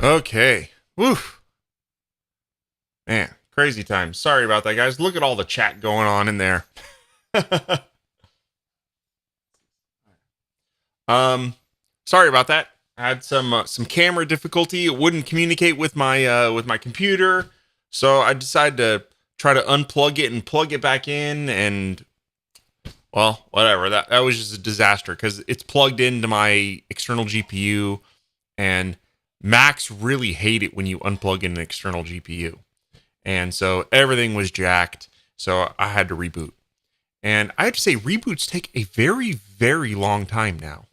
Okay. Woo. Man, crazy times. Sorry about that, guys. Look at all the chat going on in there. um, sorry about that. I had some camera difficulty. It wouldn't communicate with my computer, so I decided to try to unplug it and plug it back in, and well, whatever. That was just a disaster because it's plugged into my external GPU, and Macs really hate it when you unplug in an external GPU. And so everything was jacked. So I had to reboot. And I have to say, reboots take a very, very long time now.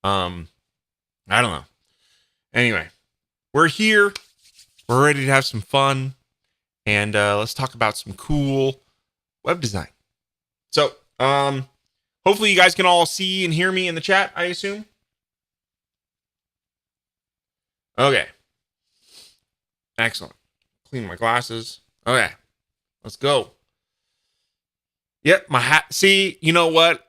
I don't know. Anyway, we're here. We're ready to have some fun. And let's talk about some cool web design. So, hopefully you guys can all see and hear me in the chat, I assume. Okay. Excellent. Clean my glasses. Okay. Let's go. Yep, my hat. See, you know what?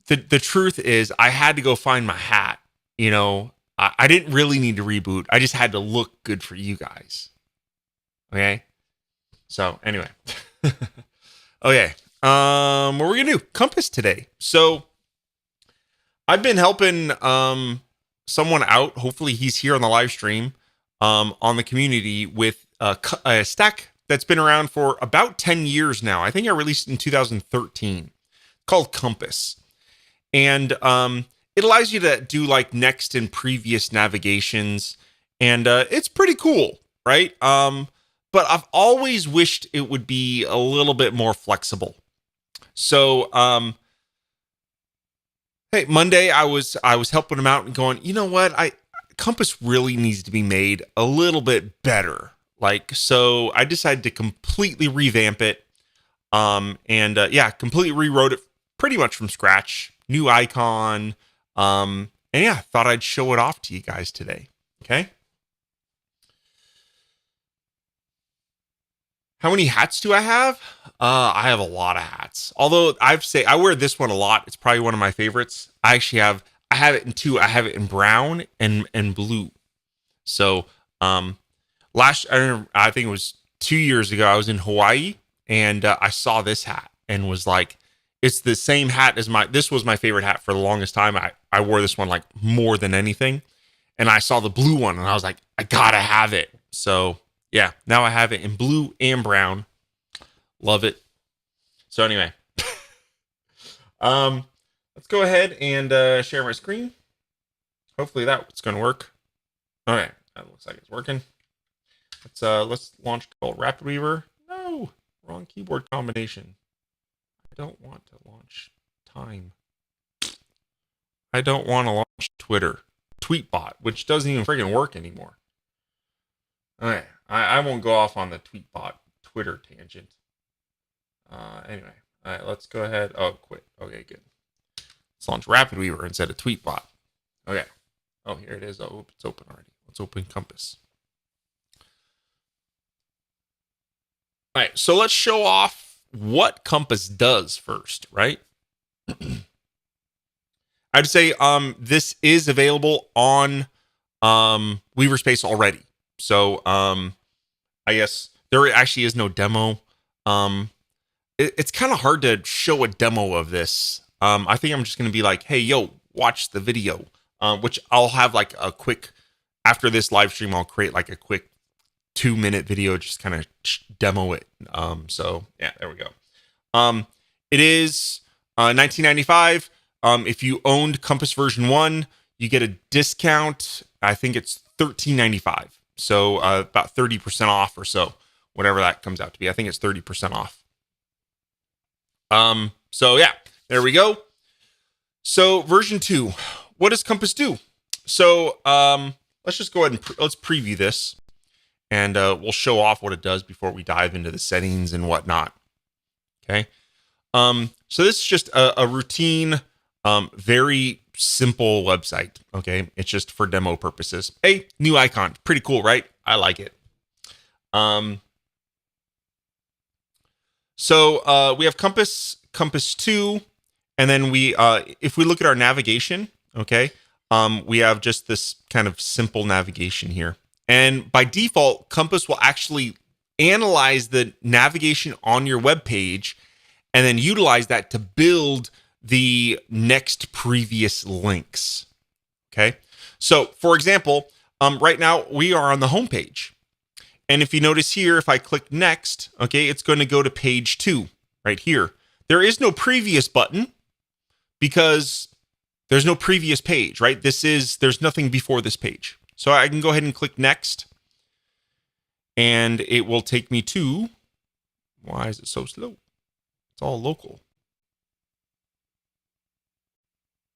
The truth is I had to go find my hat. You know, I didn't really need to reboot. I just had to look good for you guys. Okay? So, anyway. Okay. What we're going to do? Compass today. So, I've been helping someone out. Hopefully he's here on the live stream on the community with a stack that's been around for about 10 years now. I think I released it in 2013, called Compass. And it allows you to do like next and previous navigations. And it's pretty cool, right? But I've always wished it would be a little bit more flexible. So, hey, Monday I was helping him out and going, you know what? Compass really needs to be made a little bit better. So I decided to completely revamp it. Completely rewrote it pretty much from scratch. New icon. Thought I'd show it off to you guys today. Okay. How many hats do I have? I have a lot of hats. Although I wear this one a lot. It's probably one of my favorites. I have it in two. I have it in brown and blue. So, I think it was 2 years ago, I was in Hawaii and I saw this hat and was like, it's the same hat as this was my favorite hat for the longest time. I wore this one like more than anything. And I saw the blue one and I was like, I gotta have it. So yeah, now I have it in blue and brown. Love it. So anyway, let's go ahead and share my screen. Hopefully that's going to work. All right, that looks like it's working. Let's launch Rapid Weaver. No, wrong keyboard combination. I don't want to launch Time. I don't want to launch Twitter. Tweetbot, which doesn't even freaking work anymore. All right, I won't go off on the Tweetbot Twitter tangent. Anyway, all right, let's go ahead. Oh, quit. Okay, good. Let's launch Rapid Weaver instead of Tweetbot. Okay. Oh, here it is. Oh, it's open already. Let's open Compass. All right, so let's show off what Compass does first, right? I'd say this is available on Weaverspace already. So I guess there actually is no demo. It's kind of hard to show a demo of this. I think I'm just going to be like, hey, yo, watch the video, which I'll have like a quick, after this live stream, I'll create like a quick 2-minute video, just kind of demo it. So yeah, there we go. It is $19.95. If you owned Compass version 1, you get a discount. I think it's $13.95. So about 30% off or so, whatever that comes out to be. I think it's 30% off. So yeah, there we go. So version 2, what does Compass do? So let's just go ahead and let's preview this, and we'll show off what it does before we dive into the settings and whatnot. Okay. So this is just a routine, very simple website. Okay. It's just for demo purposes. Hey, new icon. Pretty cool, right? I like it. So we have Compass 2, and then if we look at our navigation, okay, we have just this kind of simple navigation here. And by default, Compass will actually analyze the navigation on your web page and then utilize that to build the next previous links. Okay. So for example, right now we are on the home page. And if you notice here, if I click next, okay, it's going to go to page 2 right here. There is no previous button because there's no previous page, right? There's nothing before this page. So I can go ahead and click next and it will take me to, why is it so slow? It's all local.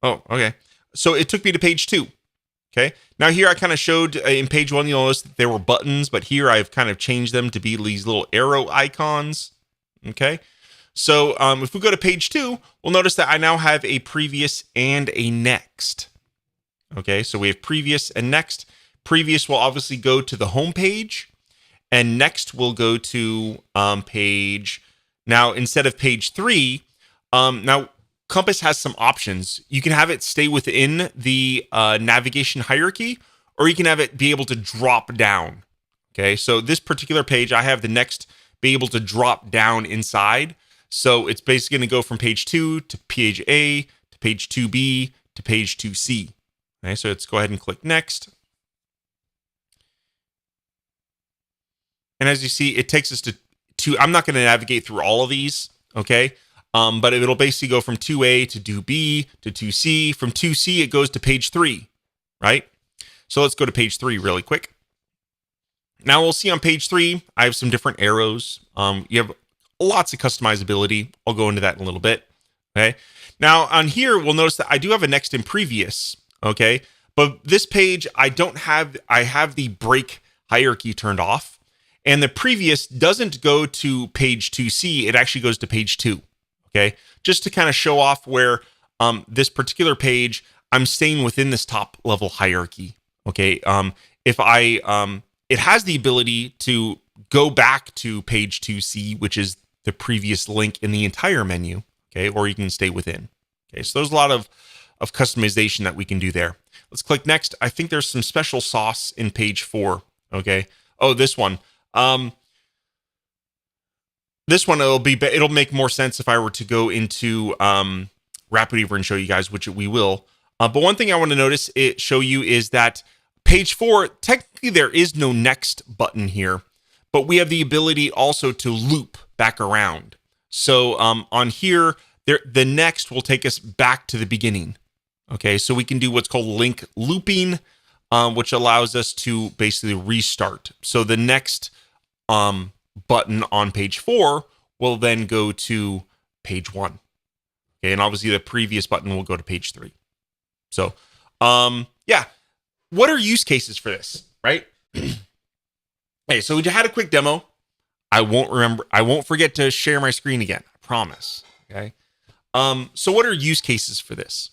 Oh, okay. So it took me to page 2. Okay. Now here I kind of showed in page 1, you'll notice that there were buttons, but here I've kind of changed them to be these little arrow icons. Okay. So if we go to page 2, we'll notice that I now have a previous and a next. Okay. So we have previous and next. Previous will obviously go to the home page, and next will go to page. Now, instead of page 3, now Compass has some options. You can have it stay within the navigation hierarchy, or you can have it be able to drop down. Okay, so this particular page, I have the next be able to drop down inside. So it's basically going to go from page 2 to page A to page 2B to page 2C. Okay, so let's go ahead and click next. And as you see, it takes us to I'm not going to navigate through all of these, okay? But it'll basically go from 2A to 2B to 2C. From 2C, it goes to page 3, right? So let's go to page 3 really quick. Now we'll see on page 3, I have some different arrows. You have lots of customizability. I'll go into that in a little bit, okay? Now on here, we'll notice that I do have a next and previous, okay? But this page, I have the break hierarchy turned off. And the previous doesn't go to page 2C. It actually goes to page 2. Okay, just to kind of show off where this particular page, I'm staying within this top level hierarchy. Okay, if it has the ability to go back to page 2C, which is the previous link in the entire menu. Okay, or you can stay within. Okay, so there's a lot of customization that we can do there. Let's click next. I think there's some special sauce in page 4. Okay, oh, this one. This one, it'll make more sense if I were to go into RapidWeaver and show you guys, which we will. But one thing I want to show you is that page 4, technically there is no next button here, but we have the ability also to loop back around. So on here, the next will take us back to the beginning. Okay, so we can do what's called link looping, which allows us to basically restart. So the next button on page 4 will then go to page 1. Okay, and obviously the previous button will go to page 3. So, yeah, what are use cases for this, right? Hey, so we had a quick demo. I won't forget to share my screen again. I promise. Okay. So what are use cases for this?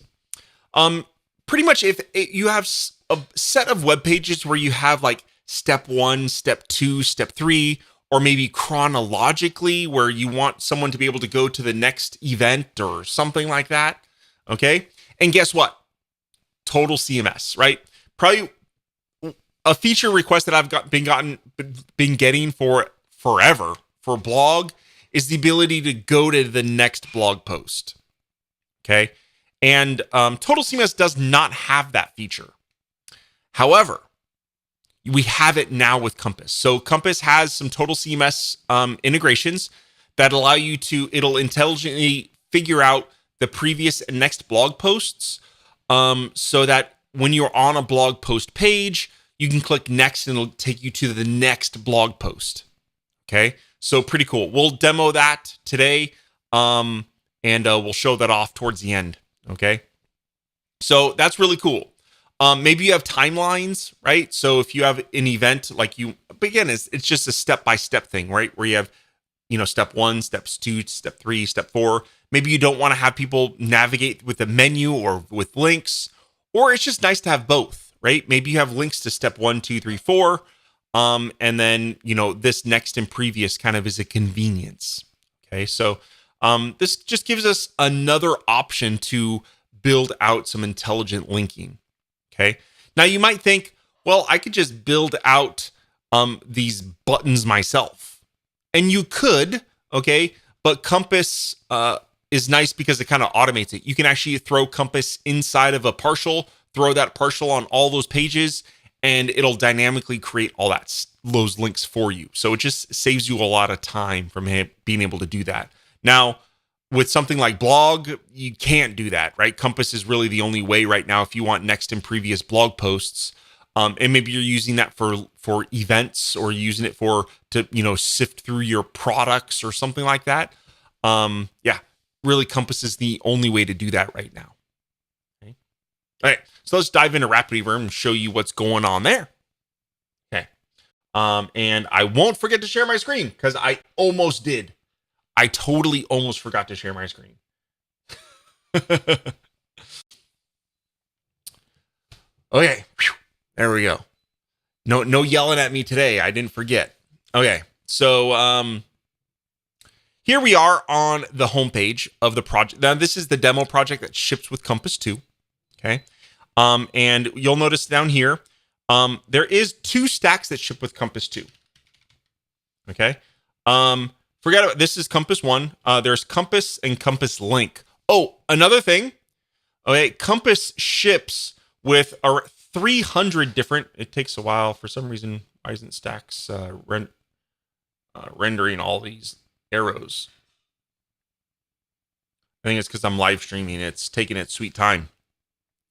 Pretty much if you have a set of web pages where you have like step 1, step 2, step 3, or maybe chronologically where you want someone to be able to go to the next event or something like that. Okay. And guess what? Total CMS, right? Probably a feature request that I've been getting for forever for blog is the ability to go to the next blog post. Okay. And Total CMS does not have that feature. However, we have it now with Compass. So Compass has some Total CMS integrations that allow you it'll intelligently figure out the previous and next blog posts so that when you're on a blog post page, you can click next and it'll take you to the next blog post. Okay, so pretty cool. We'll demo that today and we'll show that off towards the end. Okay, so that's really cool. Maybe you have timelines, right? So if you have an event but again, it's just a step-by-step thing, right? Where you have, step 1, steps 2, step 3, step 4. Maybe you don't want to have people navigate with a menu or with links, or it's just nice to have both, right? Maybe you have links to step 1, 2, 3, 4. And then, this next and previous kind of is a convenience. Okay. So, this just gives us another option to build out some intelligent linking. Okay. Now you might think, well, I could just build out these buttons myself. And you could, okay, but Compass is nice because it kind of automates it. You can actually throw Compass inside of a partial, throw that partial on all those pages, and it'll dynamically create all those links for you. So it just saves you a lot of time from being able to do that. Now, with something like blog, you can't do that, right? Compass is really the only way right now if you want next and previous blog posts. And maybe you're using that for events, or using it to sift through your products or something like that. Yeah, really Compass is the only way to do that right now. Okay. All right, so let's dive into Rapid Reverb and show you what's going on there. Okay. And I won't forget to share my screen because I almost did. I totally almost forgot to share my screen. Okay. Whew. There we go. No yelling at me today. I didn't forget. Okay. So here we are on the homepage of the project. Now, this is the demo project that ships with Compass 2. Okay. And you'll notice down here, there is 2 stacks that ship with Compass 2. Okay. Forget about this is Compass 1. There's Compass and Compass Link. Oh, another thing. Okay, Compass ships with 300 different. It takes a while for some reason. Why isn't Stacks rendering all these arrows? I think it's because I'm live streaming. It's taking its sweet time.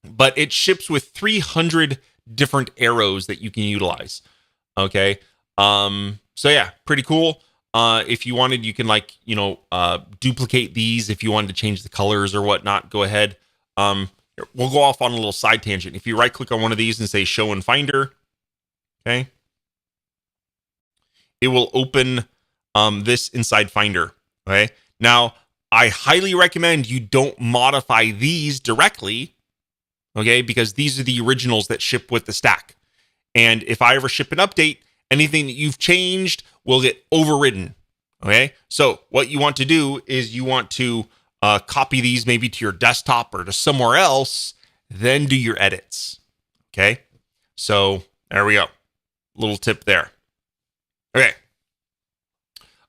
But it ships with 300 different arrows that you can utilize. Okay. So yeah, pretty cool. If you wanted, you can duplicate these. If you wanted to change the colors or whatnot, go ahead. We'll go off on a little side tangent. If you right click on one of these and say show in Finder, okay, it will open this inside Finder. Okay. Now, I highly recommend you don't modify these directly. Okay. Because these are the originals that ship with the stack. And if I ever ship an update, anything that you've changed will get overridden. Okay. So what you want to do is you want to copy these maybe to your desktop or to somewhere else, then do your edits. Okay. So there we go. Little tip there. Okay.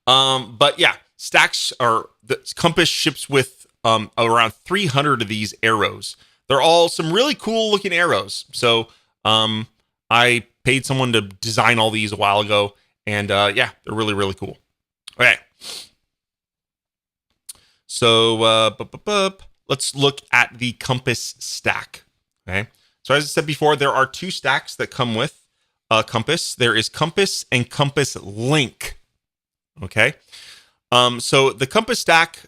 But yeah, the Compass ships with around 300 of these arrows. They're all some really cool looking arrows. So I paid someone to design all these a while ago, and yeah, they're really, really cool. Okay. So let's look at the Compass stack. Okay. So as I said before, there are 2 stacks that come with Compass. There is Compass and Compass Link. Okay. So the Compass stack,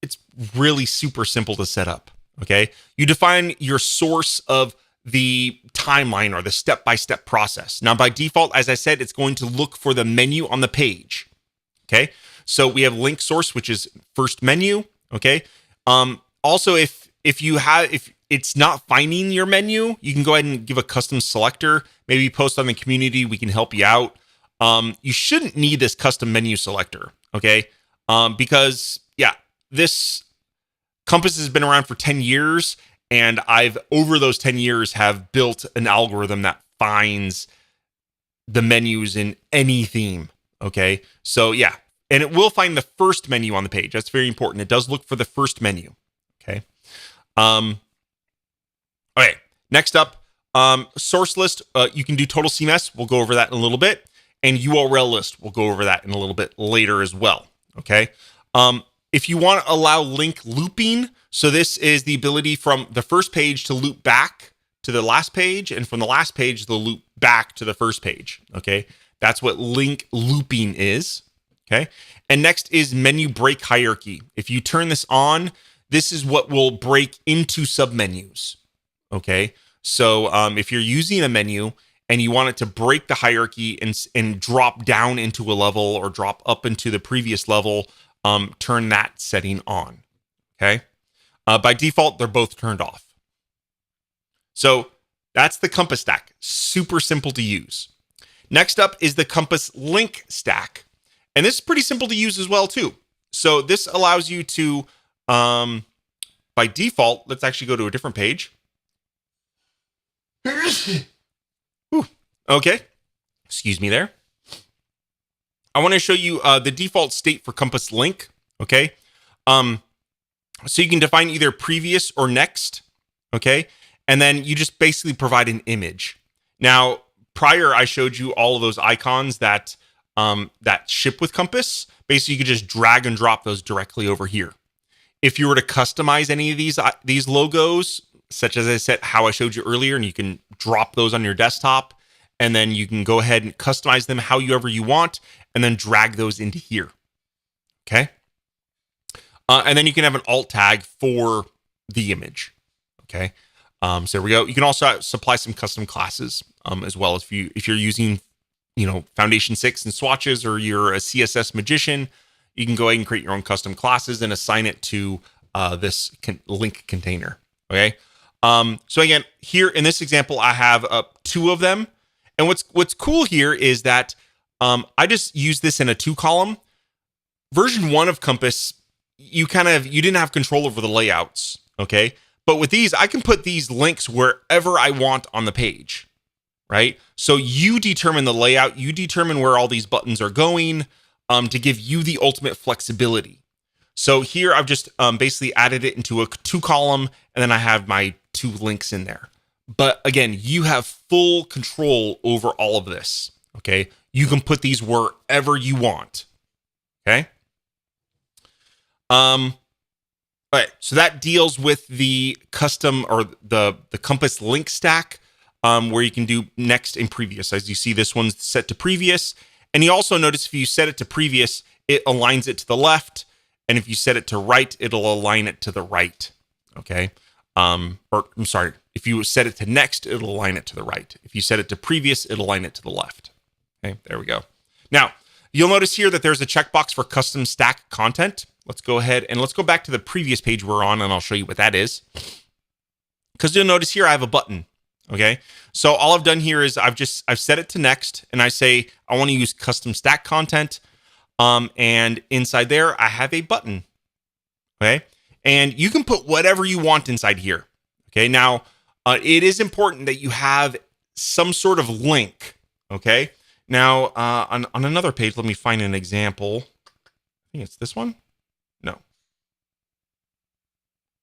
it's really super simple to set up. Okay. You define your source of the timeline or the step-by-step process. Now, by default, as I said, it's going to look for the menu on the page. Okay. So we have link source, which is first menu. Okay. Also, if it's not finding your menu, you can go ahead and give a custom selector. Maybe post on the community. We can help you out. You shouldn't need this custom menu selector. Okay. Because yeah, this Compass has been around for 10 years. And I've, over those 10 years, have built an algorithm that finds the menus in any theme. Okay. So yeah. And it will find the first menu on the page. That's very important. It does look for the first menu. Okay. Okay. Next up, source list. You can do Total CMS. We'll go over that in a little bit. And URL list. We'll go over that in a little bit later as well. Okay. If you want to allow link looping, so this is the ability from the first page to loop back to the last page, and from the last page to loop back to the first page. Okay. That's what link looping is. Okay. And next is menu break hierarchy. If you turn this on, this is what will break into submenus. Okay. So if you're using a menu and you want it to break the hierarchy and drop down into a level or drop up into the previous level, turn that setting on. Okay. By default, they're both turned off. So that's the Compass stack. Super simple to use. Next up is the Compass Link stack. And this is pretty simple to use as well, too. So this allows you to, by default, let's actually go to a different page. Whew. Okay. Excuse me there. I want to show you the default state for compass link. Okay. Um, so you can define either previous or next. Okay. And then you just basically provide an image. Now, prior, I showed you all of those icons that ship with Compass. Basically, you could just drag and drop those directly over here. If you were to customize any of these logos, such as I said, how I showed you earlier, and you can drop those on your desktop, and then you can go ahead and customize them however you want, and then drag those into here. Okay. And then you can have an alt tag for the image. Okay. So there we go. You can also supply some custom classes as well if you're using Foundation 6 and swatches, or you're a CSS magician. You can go ahead and create your own custom classes and assign it to this link container. Okay. So again, here in this example, I have 2 of them. And what's cool here is that I just use this in a 2-column. Version 1 of Compass, you didn't have control over the layouts. Okay. But with these, I can put these links wherever I want on the page. Right. So you determine the layout, you determine where all these buttons are going, to give you the ultimate flexibility. So here I've just basically added it into a 2-column, and then I have my 2 links in there. But again, you have full control over all of this. Okay. You can put these wherever you want. Okay. All right. So that deals with the custom, or the Compass link stack, where you can do next and previous. As you see, this one's set to previous. And you also notice if you set it to previous, it aligns it to the left. And if you set it to right, it'll align it to the right. Okay. Or I'm sorry, if you set it to next, it'll align it to the right. If you set it to previous, it'll align it to the left. Okay, there we go. Now, you'll notice here that there's a checkbox for custom stack content. Let's go ahead and let's go back to the previous page we're on, and I'll show you what that is. Because you'll notice here I have a button. Okay. So all I've done here is I've set it to next, and I say I want to use custom stack content. And inside there, I have a button. Okay. And you can put whatever you want inside here. Okay. Now, it is important that you have some sort of link. Okay. Now, on another page, let me find an example. I think it's this one. No.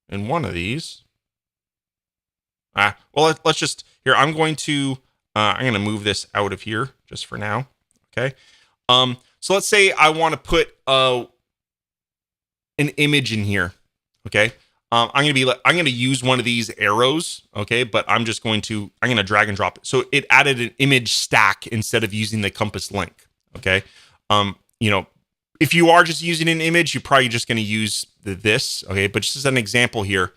In one of these. Well, let's just here. I'm going to move this out of here just for now. Okay. So let's say I want to put an image in here. Okay. I'm going to use one of these arrows. Okay. But I'm going to drag and drop it. So it added an image stack instead of using the Compass link. Okay. If you are just using an image, you're probably just going to use this. Okay. But just as an example here,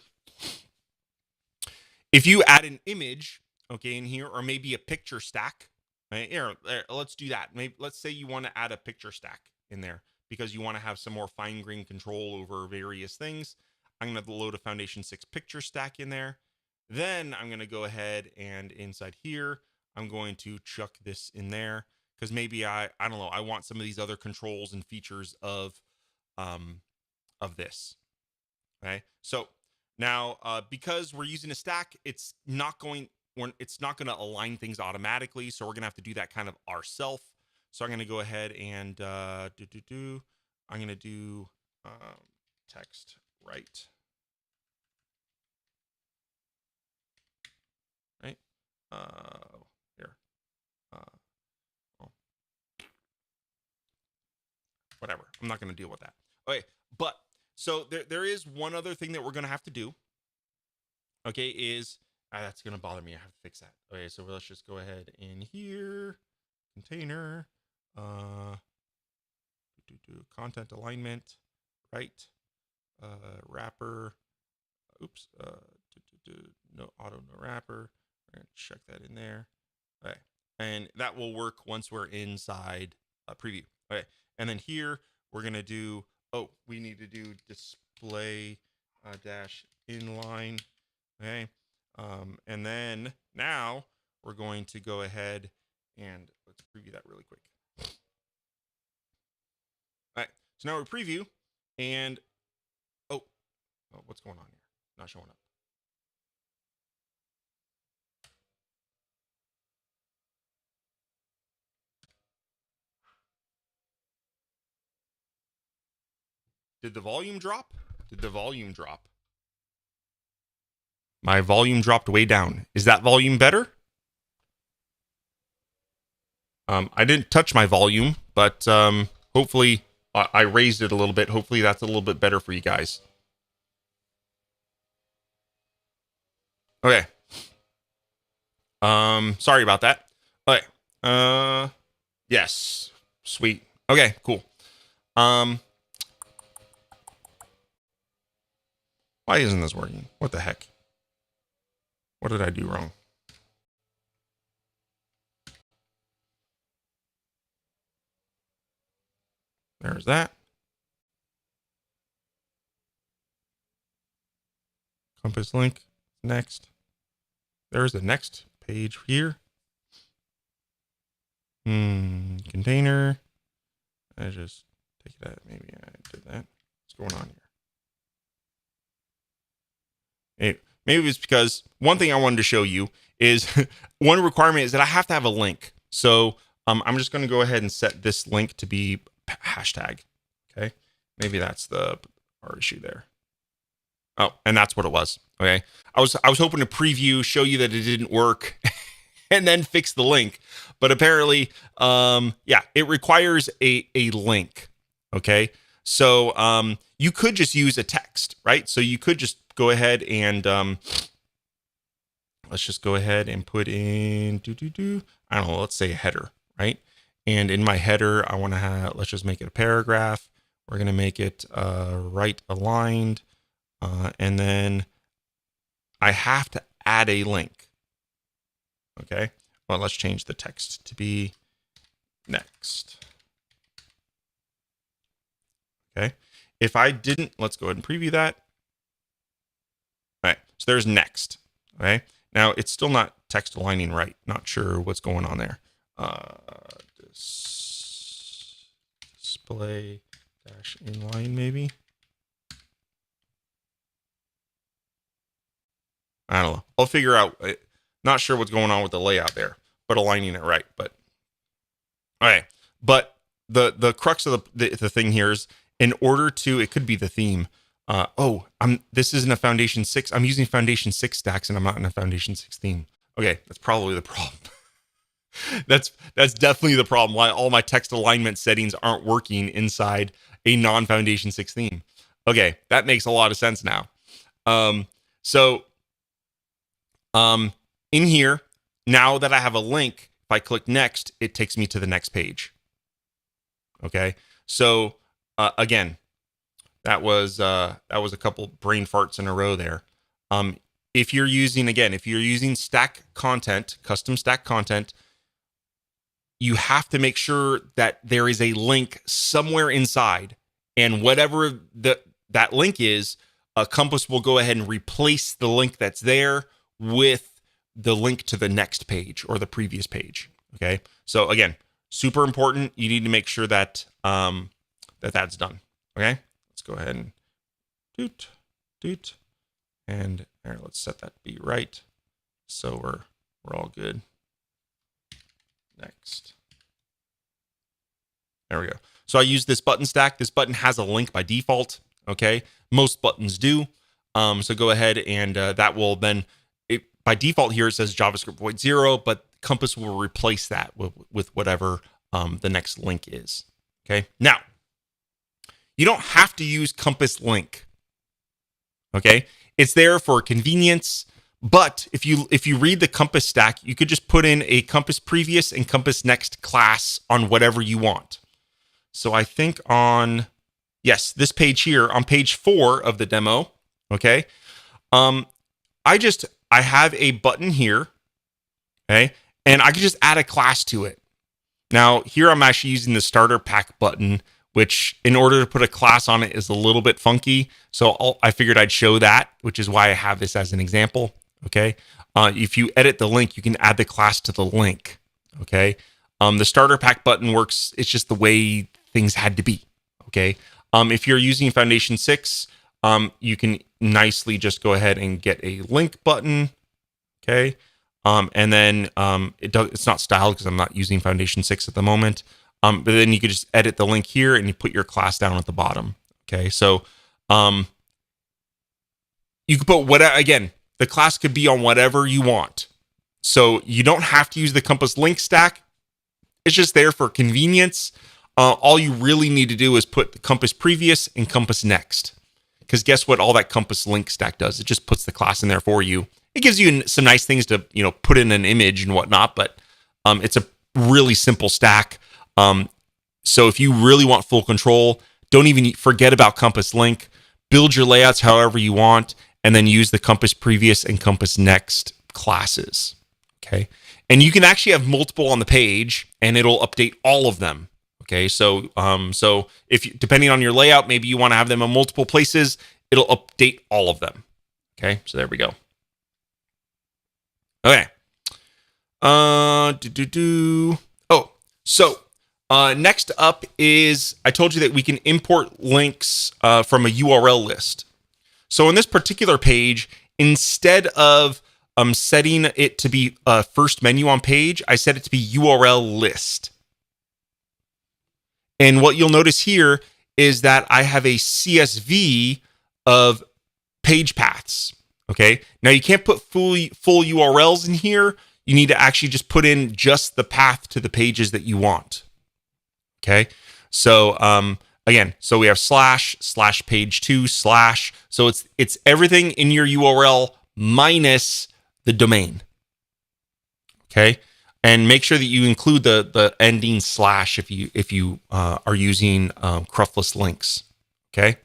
if you add an image, okay, in here, or maybe a picture stack, right? Here, let's do that. Maybe let's say you want to add a picture stack in there because you want to have some more fine-grained control over various things. I'm going to load a Foundation 6 picture stack in there. Then I'm going to go ahead and inside here, I'm going to chuck this in there because maybe I don't know, I want some of these other controls and features of this. Okay, so now, because we're using a stack, it's not going to align things automatically. So we're going to have to do that kind of ourselves. So I'm going to go ahead and I'm going to do text right. Right. Here. Well, whatever. I'm not going to deal with that. Okay. But so there is one other thing that we're going to have to do. Okay, is that's going to bother me. I have to fix that. Okay, so let's just go ahead in here, container, content alignment, right, wrapper. Oops, no auto, no wrapper. We're going to check that in there. Okay, and that will work once we're inside preview. Okay, and then here we're going to do. Oh, we need to do display dash inline. Okay. And then now we're going to go ahead and let's preview that really quick. All right. So now we preview and what's going on here? Not showing up. Did the volume drop? Did the volume drop? My volume dropped way down. Is that volume better? I didn't touch my volume, but hopefully I raised it a little bit. Hopefully that's a little bit better for you guys. Okay. Sorry about that. Okay. Yes. Sweet. Okay, cool. Why isn't this working? What the heck? What did I do wrong? There's that. Compass link. Next. There's the next page here. Container. I just take that. Maybe I did that. What's going on here? Maybe it's because one thing I wanted to show you is one requirement is that I have to have a link. So I'm just going to go ahead and set this link to be hashtag. Okay. Maybe that's our issue there. Oh, and that's what it was. Okay. I was hoping to preview, show you that it didn't work and then fix the link. But apparently, yeah, it requires a link. Okay. So you could just use a text, right? So you could just go ahead and let's just go ahead and put in I don't know, let's say a header, right? And in my header, I want to have, let's just make it a paragraph. We're going to make it right aligned. And then I have to add a link. Okay. Well, let's change the text to be next. Okay. If I didn't, let's go ahead and preview that. All right. So there's next. Okay. Now it's still not text aligning right. Not sure what's going on there. Display dash inline maybe. I don't know. I'll figure out. Not sure what's going on with the layout there, but aligning it right. But all right. But the crux of the thing here is in order to, it could be the theme. This isn't a Foundation 6. I'm using Foundation 6 stacks and I'm not in a Foundation 6 theme. Okay, that's probably the problem. That's definitely the problem why all my text alignment settings aren't working inside a non-Foundation 6 theme. Okay, that makes a lot of sense now. In here, now that I have a link, if I click next, it takes me to the next page. Okay, so again, that was a couple brain farts in a row there. If you're using stack content, custom stack content, you have to make sure that there is a link somewhere inside, and whatever that link is, Compass will go ahead and replace the link that's there with the link to the next page or the previous page. Okay, so again, super important. You need to make sure that that's done. Okay, let's go ahead and doot, and there. Let's set that to be right, so we're all good. Next. There we go. So I use this button stack. This button has a link by default. Okay, most buttons do. So go ahead and that will then. By default here, it says JavaScript void 0, but Compass will replace that with whatever the next link is. Okay. Now, you don't have to use Compass link. Okay. It's there for convenience, but if you read the Compass stack, you could just put in a Compass previous and Compass next class on whatever you want. So I think on, yes, this page here, on page 4 of the demo, okay, I have a button here, okay, and I can just add a class to it. Now, here I'm actually using the starter pack button, which in order to put a class on it is a little bit funky. So I figured I'd show that, which is why I have this as an example, okay? If you edit the link, you can add the class to the link, okay? The starter pack button works, it's just the way things had to be, okay? If you're using Foundation 6, you can nicely just go ahead and get a link button, okay? And then it's not styled because I'm not using Foundation 6 at the moment. But then you could just edit the link here and you put your class down at the bottom, Okay, so you could put whatever, again, the class could be on whatever you want. So you don't have to use the compass link stack. It's just there for convenience. All you really need to do is put the compass previous and compass next. Because guess what all that compass link stack does? It just puts the class in there for you. It gives you some nice things to, put in an image and whatnot, but it's a really simple stack. So if you really want full control, don't even forget about compass link. Build your layouts however you want, and then use the compass previous and compass next classes. Okay. And you can actually have multiple on the page, and it'll update all of them. Okay. So if depending on your layout, maybe you want to have them in multiple places, it'll update all of them. Okay. So there we go. Okay. Next up is, I told you that we can import links from a URL list. So in this particular page, instead of setting it to be first menu on page, I set it to be URL list. And what you'll notice here is that I have a CSV of page paths. Okay. Now you can't put full URLs in here. You need to actually just put in just the path to the pages that you want. Okay. So again, so we have / page 2 / so it's everything in your URL minus the domain. Okay. And make sure that you include the ending / if you are using cruftless links. Okay.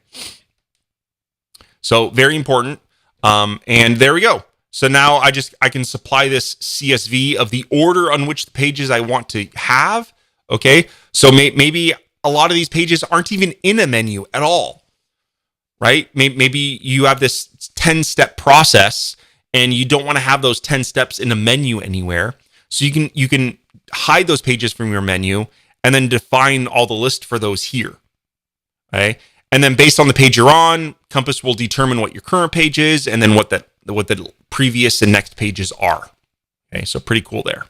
So very important. And there we go. So now I can supply this CSV of the order on which the pages I want to have. Okay. So maybe a lot of these pages aren't even in a menu at all, right? Maybe you have this 10-step process and you don't want to have those 10 steps in a menu anywhere. So you can hide those pages from your menu and then define all the list for those here. Okay. And then based on the page you're on, Compass will determine what your current page is and then what the previous and next pages are. Okay. So pretty cool there.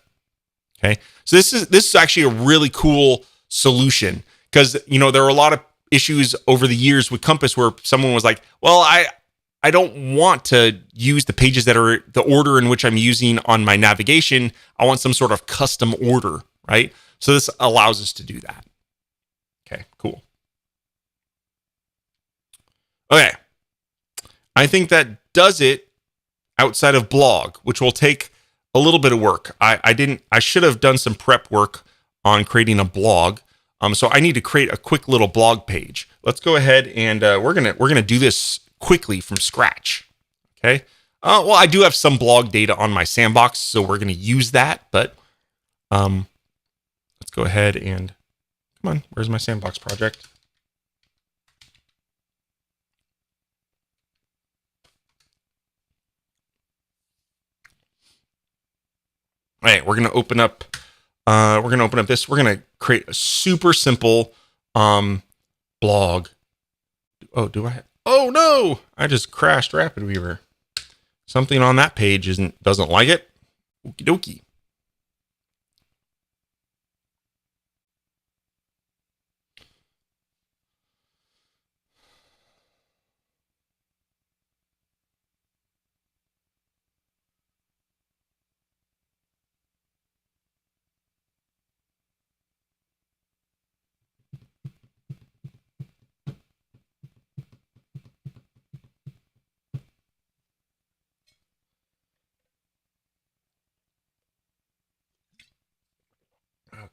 Okay. So this is actually a really cool solution because, there are a lot of issues over the years with Compass where someone was like, well, I don't want to use the pages that are the order in which I'm using on my navigation. I want some sort of custom order, right? So this allows us to do that. Okay, cool. Okay. I think that does it outside of blog, which will take a little bit of work. I should have done some prep work on creating a blog. So I need to create a quick little blog page. Let's go ahead and we're gonna do this quickly from scratch. Okay. Well, I do have some blog data on my sandbox, so we're gonna use that. But let's go ahead and come on. Where's my sandbox project? All right, we're gonna open up this. We're gonna create a super simple blog. Oh, do I? Oh no! I just crashed RapidWeaver. Something on that page doesn't like it. Okie dokie.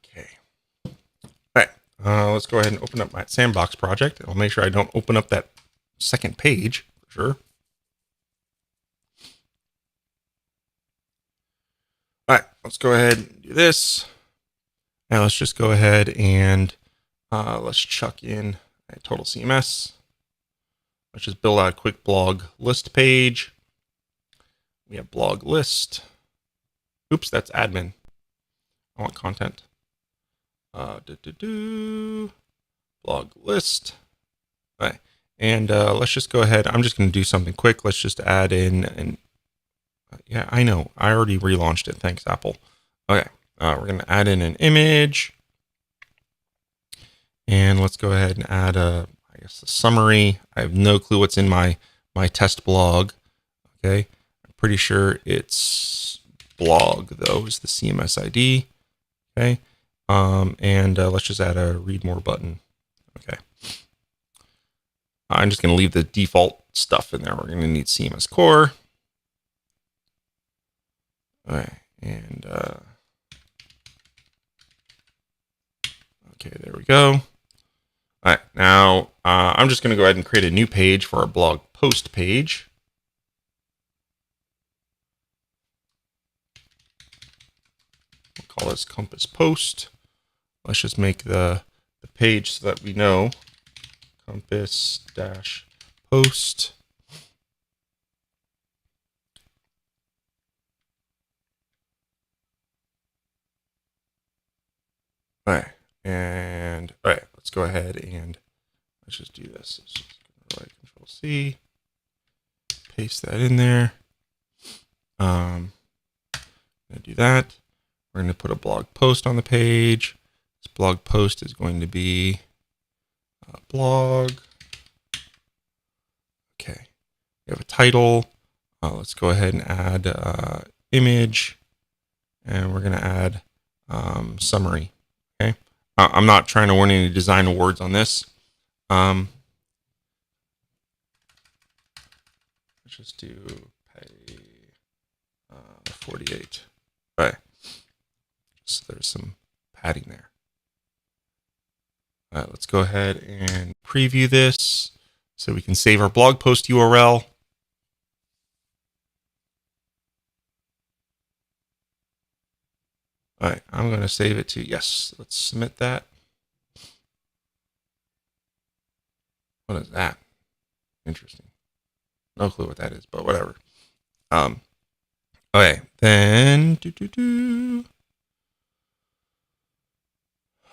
Okay. All right. Let's go ahead and open up my sandbox project. I'll make sure I don't open up that second page for sure. All right. Let's go ahead and do this. Now let's just go ahead and let's chuck in a Total CMS. Let's just build out a quick blog list page. We have blog list. Oops, that's admin. I want content. Blog list. All right. And let's just go ahead. I'm just going to do something quick. Let's just add in and yeah, I know. I already relaunched it. Thanks, Apple. Okay. We're going to add in an image. And let's go ahead and add I guess the summary. I have no clue what's in my test blog. Okay, I'm pretty sure it's blog though is the CMS ID. Okay, and let's just add a read more button. Okay, I'm just going to leave the default stuff in there. We're going to need CMS core. All right, and okay, there we go. All right, now I'm just going to go ahead and create a new page for our blog post page. We'll call this Compass Post. Let's just make the page so that we know Compass-post. All right, and all right, let's go ahead and let's just do this. Let's just right Control C, paste that in there. I'm gonna do that. We're gonna put a blog post on the page. This blog post is going to be blog. Okay, we have a title. Let's go ahead and add image, and we're gonna add summary. Okay, I'm not trying to win any design awards on this. Let's just do pay 48. All right, so there's some padding there. All right, let's go ahead and preview this so we can save our blog post URL. All right, I'm going to save it to yes. Let's submit that. What is that? Interesting. No clue what that is, but whatever. Okay, then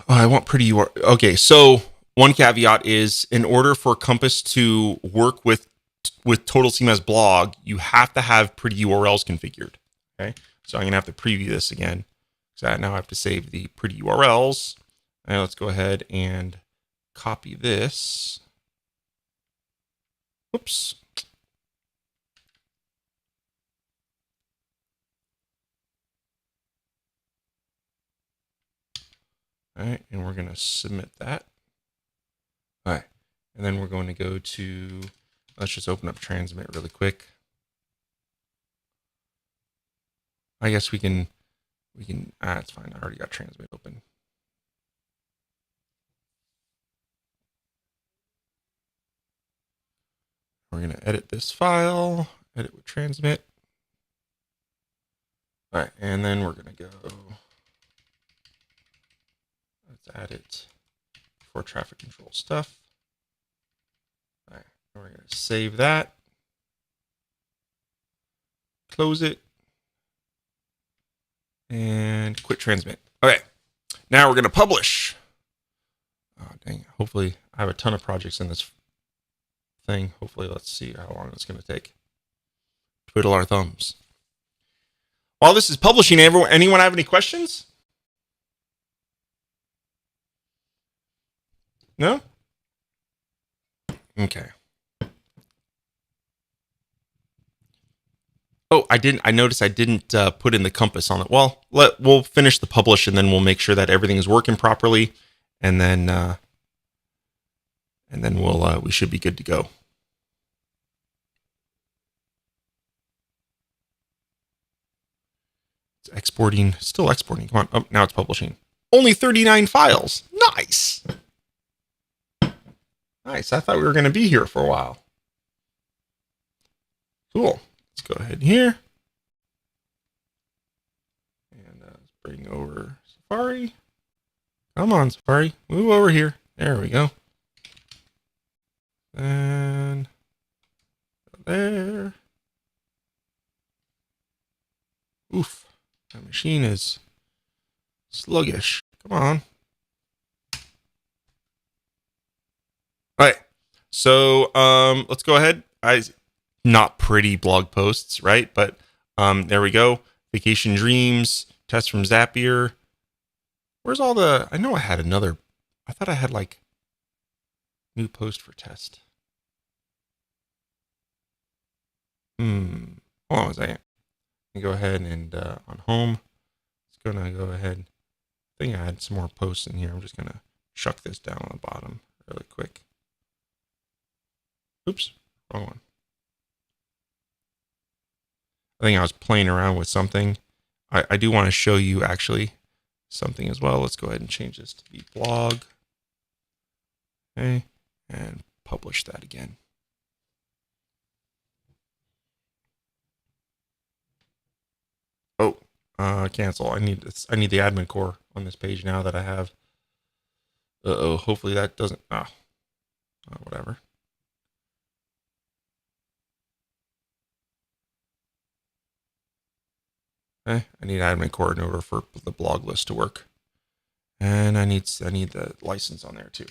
Oh, I want pretty URL. Okay, so one caveat is in order for Compass to work with Total CMS blog, you have to have pretty URLs configured. Okay, so I'm gonna have to preview this again. So I now have to save the pretty URLs. And let's go ahead and copy this. Oops. All right, and we're going to submit that. All right, and then we're going to go to, let's just open up Transmit really quick. I guess we can, it's fine. I already got Transmit open. We're going to edit this file, edit with Transmit. All right, and then we're going to go, let's add it for traffic control stuff. All right, we're going to save that, close it, and quit Transmit. Okay, now we're going to publish. Oh, dang. Hopefully, I have a ton of projects in this thing. Hopefully, let's see how long it's going to take. Twiddle our thumbs. While this is publishing, anyone have any questions? No? Okay. Oh, I noticed I didn't put in the compass on it. Well, we'll finish the publish and then we'll make sure that everything is working properly, and then we should be good to go. It's exporting, still exporting. Come on. Oh, now it's publishing. Only 39 files. Nice. Nice. I thought we were going to be here for a while. Cool. Let's go ahead here. And let's bring over Safari. Come on, Safari. Move over here. There we go. And there. Oof. That machine is sluggish. Come on. All right. So let's go ahead. Not pretty blog posts, right? But there we go. Vacation Dreams, test from Zapier. Where's all the, I know I had another, I thought I had like New post for test. Hold on a second. Go ahead and on home, it's gonna go ahead. I think I had some more posts in here. I'm just gonna chuck this down on the bottom really quick. Oops, wrong one. I think I was playing around with something. I do want to show you actually something as well. Let's go ahead and change this to the blog. Okay, and publish that again. Oh, cancel. I need the admin core on this page now that I have. Hopefully that doesn't. Whatever. Okay, I need admin core in order for the blog list to work, and I need the license on there too.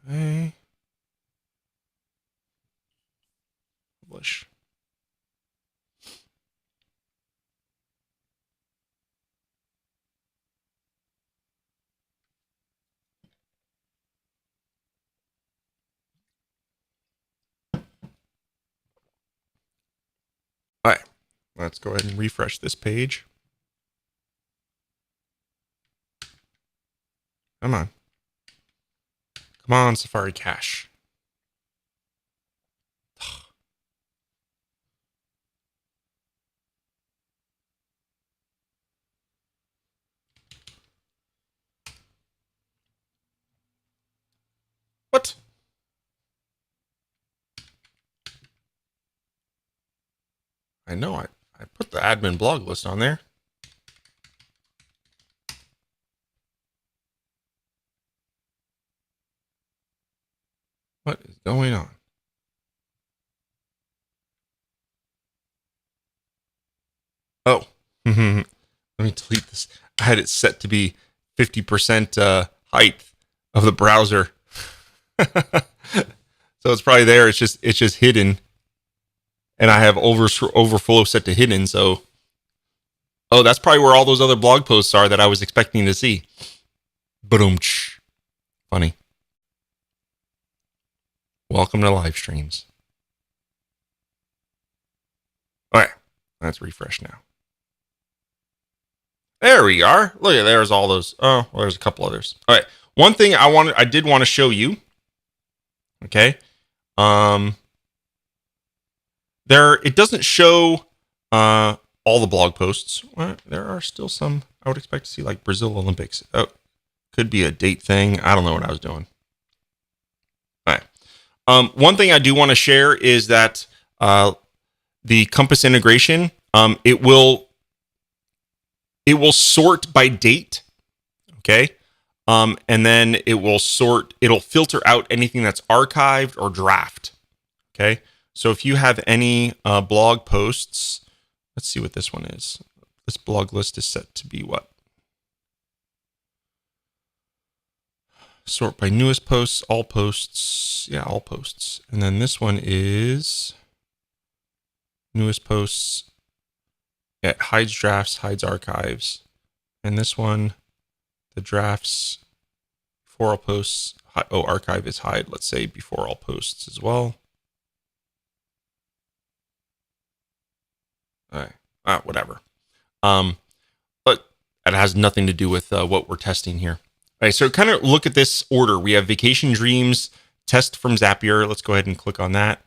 Okay. Publish. All right, let's go ahead and refresh this page. Come on. Come on, Safari Cache. What? I know I put the admin blog list on there. What is going on? Oh, let me delete this. I had it set to be 50% height of the browser. So it's probably there. It's just hidden. And I have overflow set to hidden. So, that's probably where all those other blog posts are that I was expecting to see. Boom. Funny. Welcome to live streams. All right, let's refresh now. There we are. Look at there's all those. Oh, well, there's a couple others. All right. One thing I did want to show you. Okay. It doesn't show all the blog posts. Well, there are still some I would expect to see, like Brazil Olympics. Oh, could be a date thing. I don't know what I was doing. All right. One thing I do want to share is that the Compass integration, it will sort by date. Okay. And then it'll filter out anything that's archived or draft. Okay. So if you have any blog posts, let's see what this one is. This blog list is set to be what? Sort by newest posts, all posts. Yeah, all posts. And then this one is newest posts. It hides drafts, hides archives. And this one, the drafts, before all posts. Archive is hide. Let's say before all posts as well. All right. Whatever. But it has nothing to do with what we're testing here. All right, so kind of look at this order. We have Vacation Dreams, test from Zapier. Let's go ahead and click on that.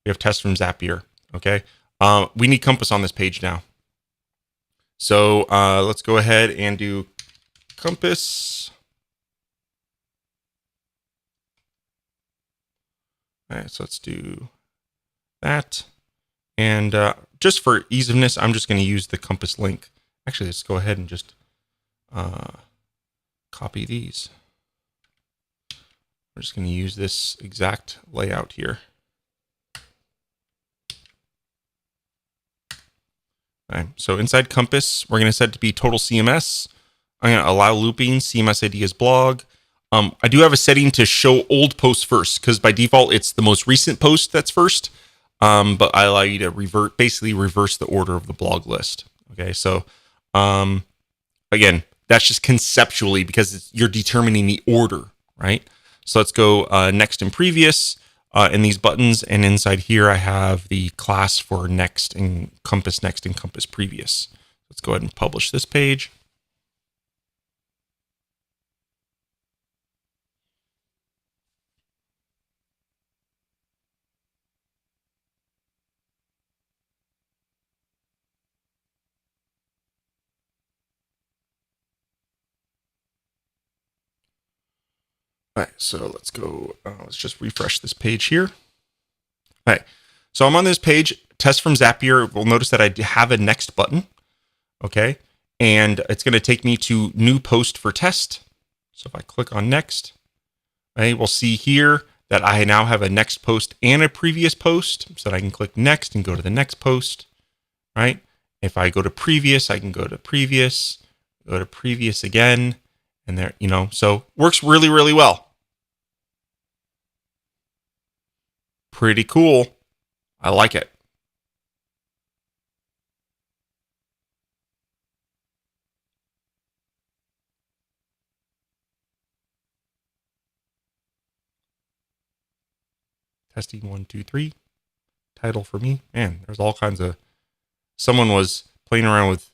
We have test from Zapier. Okay. We need Compass on this page now. So let's go ahead and do Compass. All right, so let's do that. And just for ease of ness, I'm just going to use the Compass link. Actually, let's go ahead and just copy these. We're just going to use this exact layout here. All right, so inside Compass, we're going to set it to be Total CMS. I'm going to allow looping, CMS ID as blog. I do have a setting to show old posts first, because by default, it's the most recent post that's first. But I allow you to basically reverse the order of the blog list. Okay, so again, That's just conceptually because you're determining the order, right? So let's go next and previous in these buttons. And inside here, I have the class for next and compass previous. Let's go ahead and publish this page. All right, so let's go, let's just refresh this page here. All right, so I'm on this page, test from Zapier. We'll notice that I have a next button, okay? And it's gonna take me to new post for test. So if I click on next, right, we'll see here that I now have a next post and a previous post, so that I can click next and go to the next post, right? If I go to previous, I can go to previous again, and there, so works really, really well. Pretty cool. I like it. Testing 1, 2, 3. Title for me. Man, there's all kinds of. Someone was playing around with.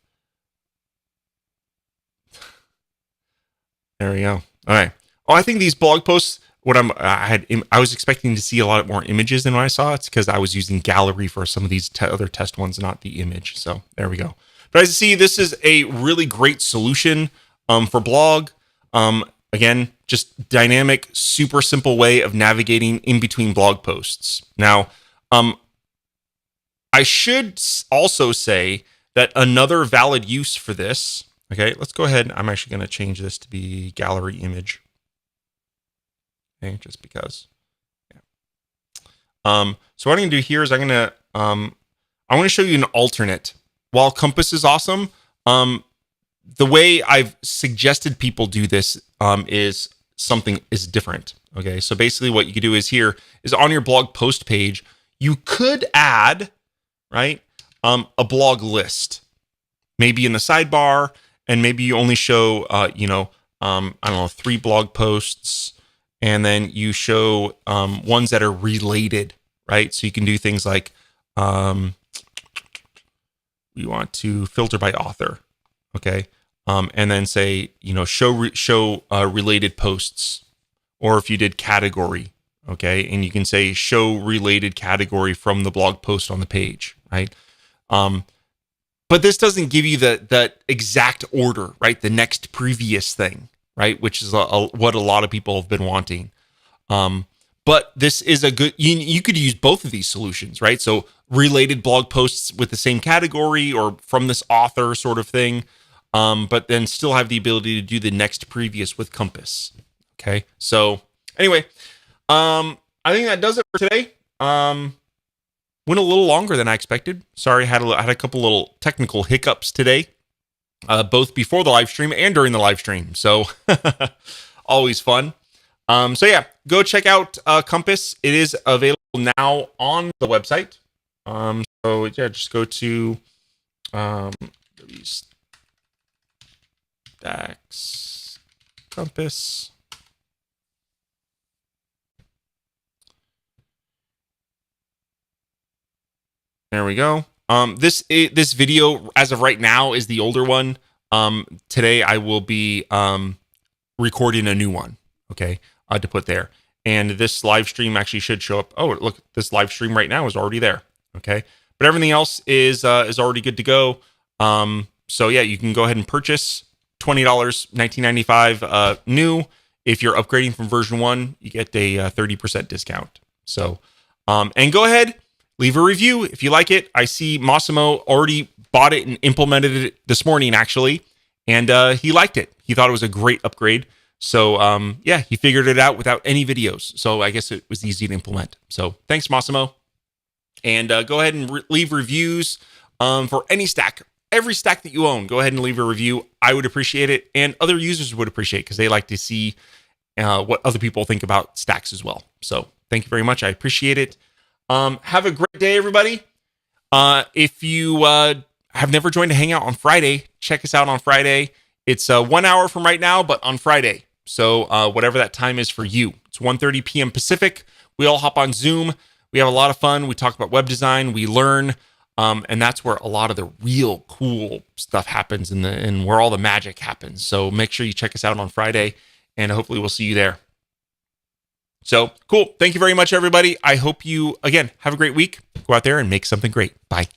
There we go. All right. Oh, I think these blog posts. I was expecting to see a lot more images than what I saw. It's because I was using gallery for some of these other test ones, not the image. So there we go. But as you see, this is a really great solution for blog. Again, just dynamic, super simple way of navigating in between blog posts. Now, I should also say that another valid use for this. Okay, let's go ahead. I'm actually going to change this to be gallery image. Okay, just because. Yeah. So what I'm going to do here is I want to show you an alternate. While Compass is awesome, the way I've suggested people do this is something is different. Okay, so basically what you could do is here is on your blog post page, you could add, right, a blog list, maybe in the sidebar, and maybe you only show, I don't know, 3 blog posts. And then you show ones that are related, right? So you can do things like we want to filter by author, okay? And then say, show related posts, or if you did category, okay? And you can say show related category from the blog post on the page, right? But this doesn't give you the exact order, right? The next previous thing, right? Which is what a lot of people have been wanting. But this is a good, you could use both of these solutions, right? So related blog posts with the same category or from this author sort of thing, but then still have the ability to do the next previous with Compass. Okay. So anyway, I think that does it for today. Went a little longer than I expected. Sorry, I had a couple little technical hiccups today. Both before the live stream and during the live stream. So always fun. So yeah, go check out Compass. It is available now on the website. So yeah, just go to Stacks Compass. There we go. This video, as of right now, is the older one. Today I will be recording a new one, okay, to put there. And this live stream actually should show up. Oh, look, this live stream right now is already there, okay? But everything else is already good to go. So yeah, you can go ahead and purchase $20, $19.95 new. If you're upgrading from version 1, you get a 30% discount. So, and go ahead. Leave a review if you like it. I see Massimo already bought it and implemented it this morning, actually, and he liked it. He thought it was a great upgrade. So, yeah, he figured it out without any videos. So I guess it was easy to implement. So thanks, Massimo. And go ahead and leave reviews for any stack. Every stack that you own, go ahead and leave a review. I would appreciate it, and other users would appreciate it because they like to see what other people think about stacks as well. So thank you very much. I appreciate it. Have a great day, everybody. If you have never joined a Hangout on Friday, check us out on Friday. It's 1 hour from right now, but on Friday. So whatever that time is for you. It's 1:30 p.m. Pacific. We all hop on Zoom. We have a lot of fun. We talk about web design. We learn. And that's where a lot of the real cool stuff happens and where all the magic happens. So make sure you check us out on Friday, and hopefully we'll see you there. So cool. Thank you very much, everybody. I hope you, again, have a great week. Go out there and make something great. Bye.